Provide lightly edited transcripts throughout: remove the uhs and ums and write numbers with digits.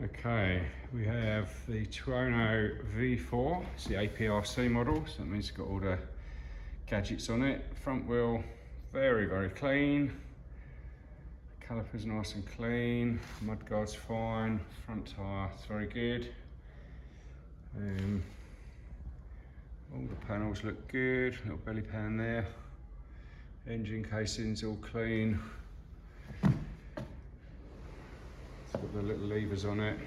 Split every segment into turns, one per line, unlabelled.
Okay, we have the Tuono V4, it's the APRC model, so that means it's got all the gadgets on it. Front wheel, very clean. Calipers nice and clean, mudguard's fine, front tyre, it's very good. All the panels look good, little belly pan there. Engine casing's all clean. It's got the little levers on it.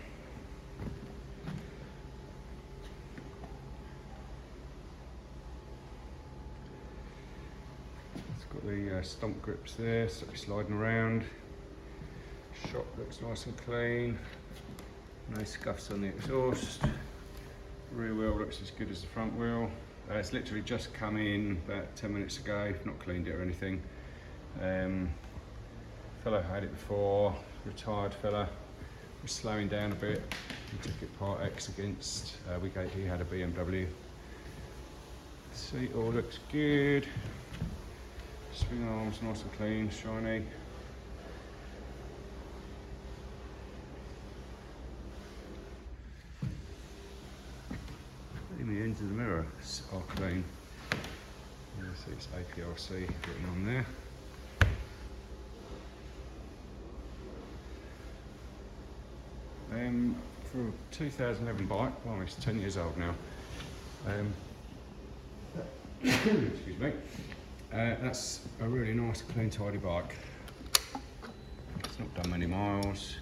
It's got the stomp grips there, so it's sliding around. Shop looks nice and clean. No scuffs on the exhaust. Rear wheel looks as good as the front wheel. It's literally just come in about 10 minutes ago, not cleaned it or anything. Fellow had it before, retired fella. We're slowing down a bit. We took it part X against, he had a BMW. Seat all looks good. Swing arms nice and clean, shiny. Even the ends of the mirror are clean. You see it's APRC written on there. For a 2011 bike, well, it's 10 years old now. Excuse me. That's a really nice, clean, tidy bike. It's not done many miles.